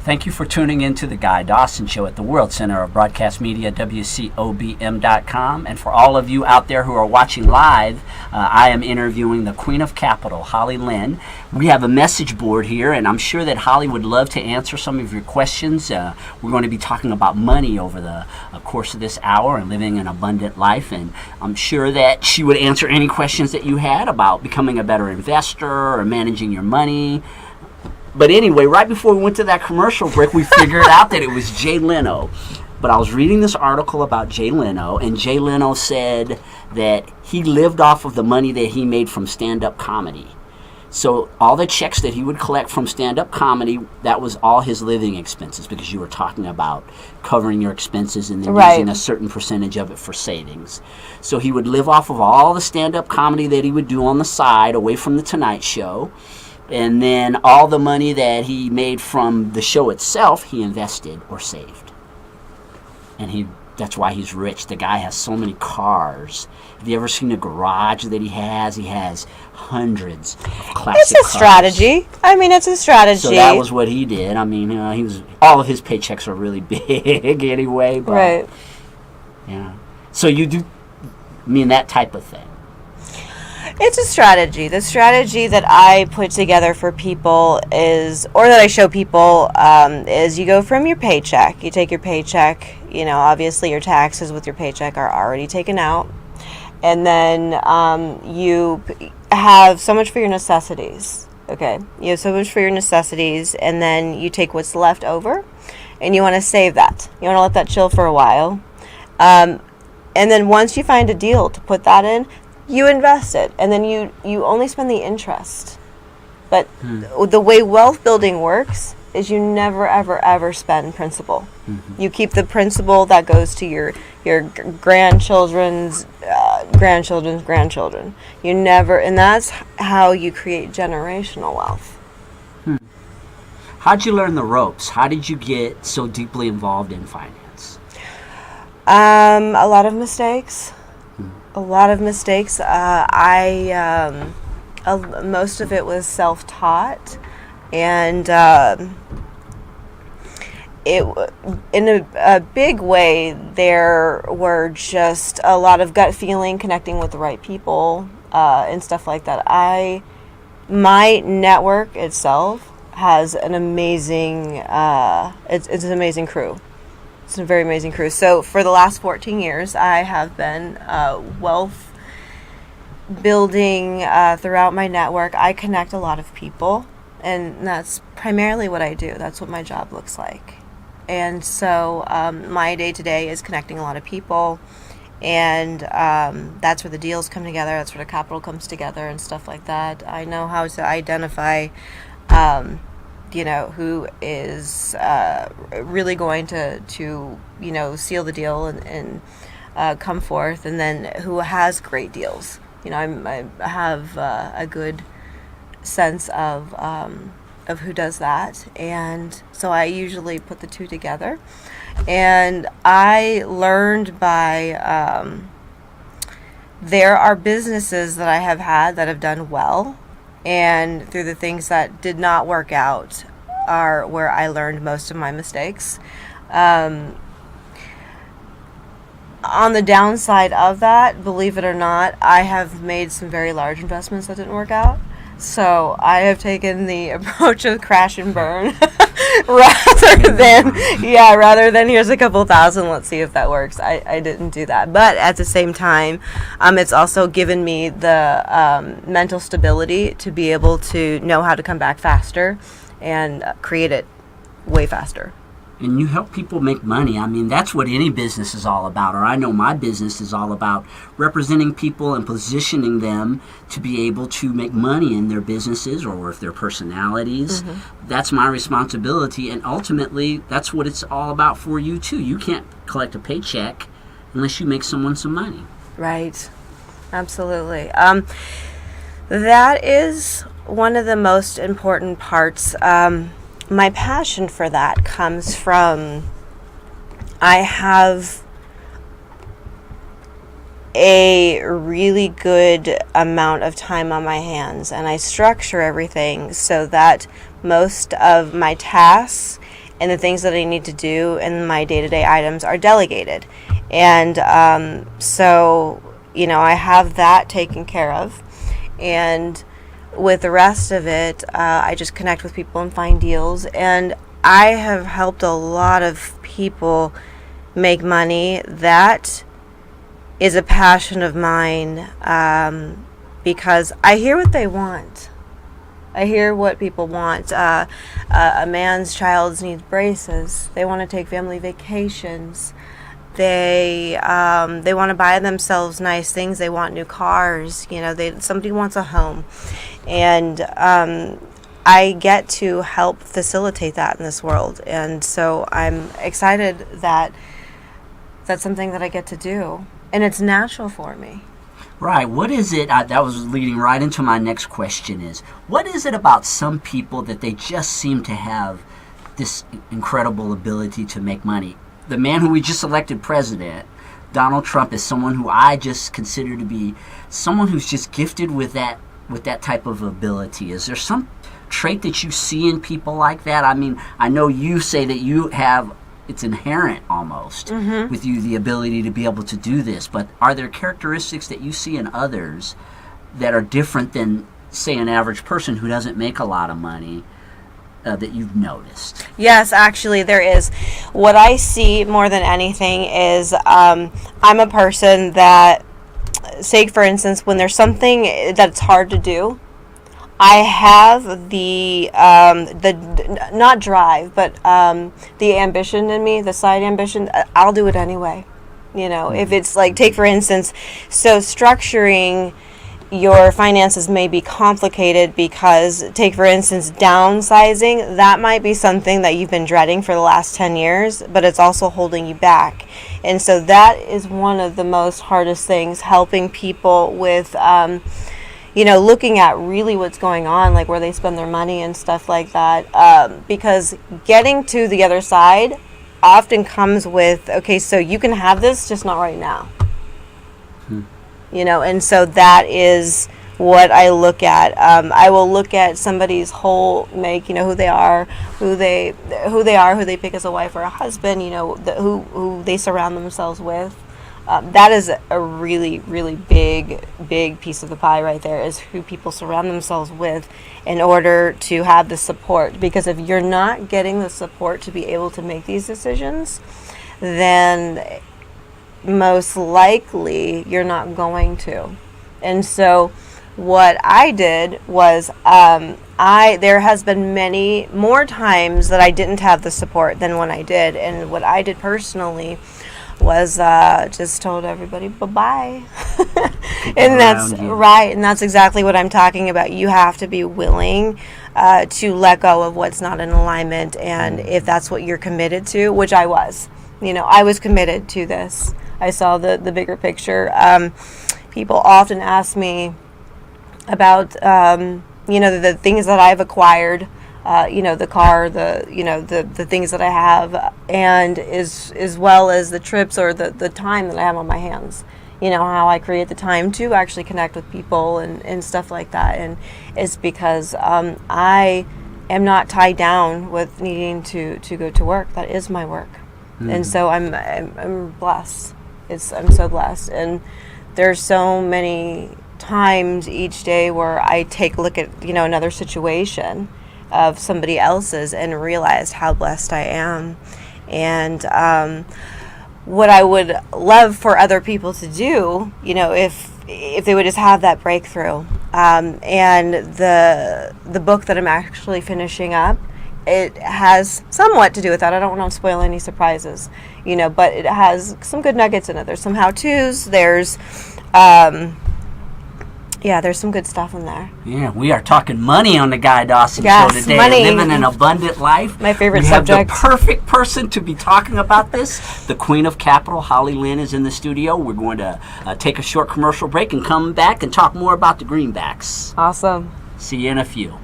Thank you for tuning in to the Guy Dawson Show at the World Center of Broadcast Media, WCOBM.com. And for all of you out there who are watching live, I am interviewing the Queen of Capital, Holly Lynn. We have a message board here, and I'm sure that Holly would love to answer some of your questions. We're going to be talking about money over the course of this hour and living an abundant life. And I'm sure that she would answer any questions that you had about becoming a better investor or managing your money. But anyway, right before we went to that commercial break, we figured out that it was Jay Leno. But I was reading this article about Jay Leno, and Jay Leno said that he lived off of the money that he made from stand-up comedy. So all the checks that he would collect from stand-up comedy, that was all his living expenses, because you were talking about covering your expenses and then using a certain percentage of it for savings. So he would live off of all the stand-up comedy that he would do on the side, away from the Tonight Show. And then all the money that he made from the show itself, he invested or saved. And that's why he's rich. The guy has so many cars. Have you ever seen the garage that he has? He has hundreds of classic cars. It's a strategy. I mean, it's a strategy. So that was what he did. I mean, all of his paychecks are really big anyway. But, right. Yeah. So you do mean that type of thing. It's a strategy. The strategy that I put together for people or that I show people, is you go from your paycheck. You take your paycheck, obviously your taxes with your paycheck are already taken out. And then you have so much for your necessities. Okay. You have so much for your necessities, and then you take what's left over, and you want to save that. You want to let that chill for a while. And then once you find a deal to put that in, you invest it, and then you only spend the interest. But the way wealth building works is you never, ever, ever spend principal. Mm-hmm. You keep the principal that goes to your grandchildren's grandchildren. You never, and that's how you create generational wealth. How'd you learn the ropes? How did you get so deeply involved in finance? A lot of mistakes. A lot of mistakes. Most of it was self-taught, and in a big way, there were just a lot of gut feeling, connecting with the right people, and stuff like that. My network itself has an amazing, it's an amazing crew. It's a very amazing crew. So for the last 14 years, I have been wealth building throughout my network. I connect a lot of people, and that's primarily what I do. That's what my job looks like. And so my day-to-day is connecting a lot of people, and that's where the deals come together. That's where the capital comes together and stuff like that. I know how to identify who is really going to seal the deal and come forth, and then who has great deals. I have a good sense of who does that, and so I usually put the two together. And I learned by there are businesses that I have had that have done well, and through the things that did not work out are where I learned most of my mistakes. On the downside of that, believe it or not, I have made some very large investments that didn't work out. So I have taken the approach of crash and burn rather than here's a couple thousand, let's see if that works. I didn't do that. But at the same time, it's also given me the mental stability to be able to know how to come back faster and create it way faster. And you help people make money. I mean, that's what any business is all about, or I know my business is all about representing people and positioning them to be able to make money in their businesses or with their personalities. Mm-hmm. That's my responsibility, and ultimately, that's what it's all about for you, too. You can't collect a paycheck unless you make someone some money. Right. Absolutely. That is one of the most important parts. My passion for that comes from I have a really good amount of time on my hands, and I structure everything so that most of my tasks and the things that I need to do and my day-to-day items are delegated. And so, I have that taken care of. And with the rest of it, I just connect with people and find deals. And I have helped a lot of people make money. That is a passion of mine, because I hear what they want. I hear what people want. A man's child needs braces. They want to take family vacations. They want to buy themselves nice things. They want new cars. Somebody wants a home, and I get to help facilitate that in this world. And so I'm excited that that's something that I get to do, and it's natural for me. Right. What is it, that was leading right into my next question, is what is it about some people that they just seem to have this incredible ability to make money? The man who we just elected president, Donald Trump, is someone who I just consider to be someone who's just gifted with that type of ability. Is there some trait that you see in people like that? I mean, I know you say that you have, it's inherent almost with you, the ability to be able to do this, but are there characteristics that you see in others that are different than, say, an average person who doesn't make a lot of money, that you've noticed? Yes, actually there is. What I see more than anything is I'm a person that, say for instance, when there's something that's hard to do, I have the not drive, but the ambition in me, the side ambition. I'll do it anyway. If it's like, take for instance, so structuring your finances may be complicated because, take for instance, downsizing, that might be something that you've been dreading for the last 10 years, but it's also holding you back. And so that is one of the most hardest things, helping people with, looking at really what's going on, like where they spend their money and stuff like that. Because getting to the other side often comes with, okay, so you can have this, just not right now. And so that is what I look at. I will look at somebody's whole make, who they are, who they pick as a wife or a husband, who they surround themselves with. That is a really, really big piece of the pie right there, is who people surround themselves with in order to have the support. Because if you're not getting the support to be able to make these decisions, then most likely you're not going to. And so what I did was, there has been many more times that I didn't have the support than when I did. And what I did personally was just told everybody bye-bye. And that's right, and that's exactly what I'm talking about. You have to be willing to let go of what's not in alignment, and if that's what you're committed to, which I was. I was committed to this. I saw the bigger picture. People often ask me about the things that I've acquired, the car, the things that I have, and as well as the trips or the time that I have on my hands. How I create the time to actually connect with people and stuff like that. And it's because I am not tied down with needing to go to work. That is my work. And so I'm blessed. I'm so blessed. And there's so many times each day where I take a look at, another situation of somebody else's and realize how blessed I am. And what I would love for other people to do, if they would just have that breakthrough. And the book that I'm actually finishing up, it has somewhat to do with that. I don't want to spoil any surprises, but it has some good nuggets in it. There's some how-tos. There's some good stuff in there. Yeah, we are talking money on the Guy Dawson Show today. Money. Living an abundant life. My favorite subject. We have subject. the perfect person to be talking about this. The Queen of Capital, Holly Lynn, is in the studio. We're going to take a short commercial break and come back and talk more about the greenbacks. Awesome. See you in a few.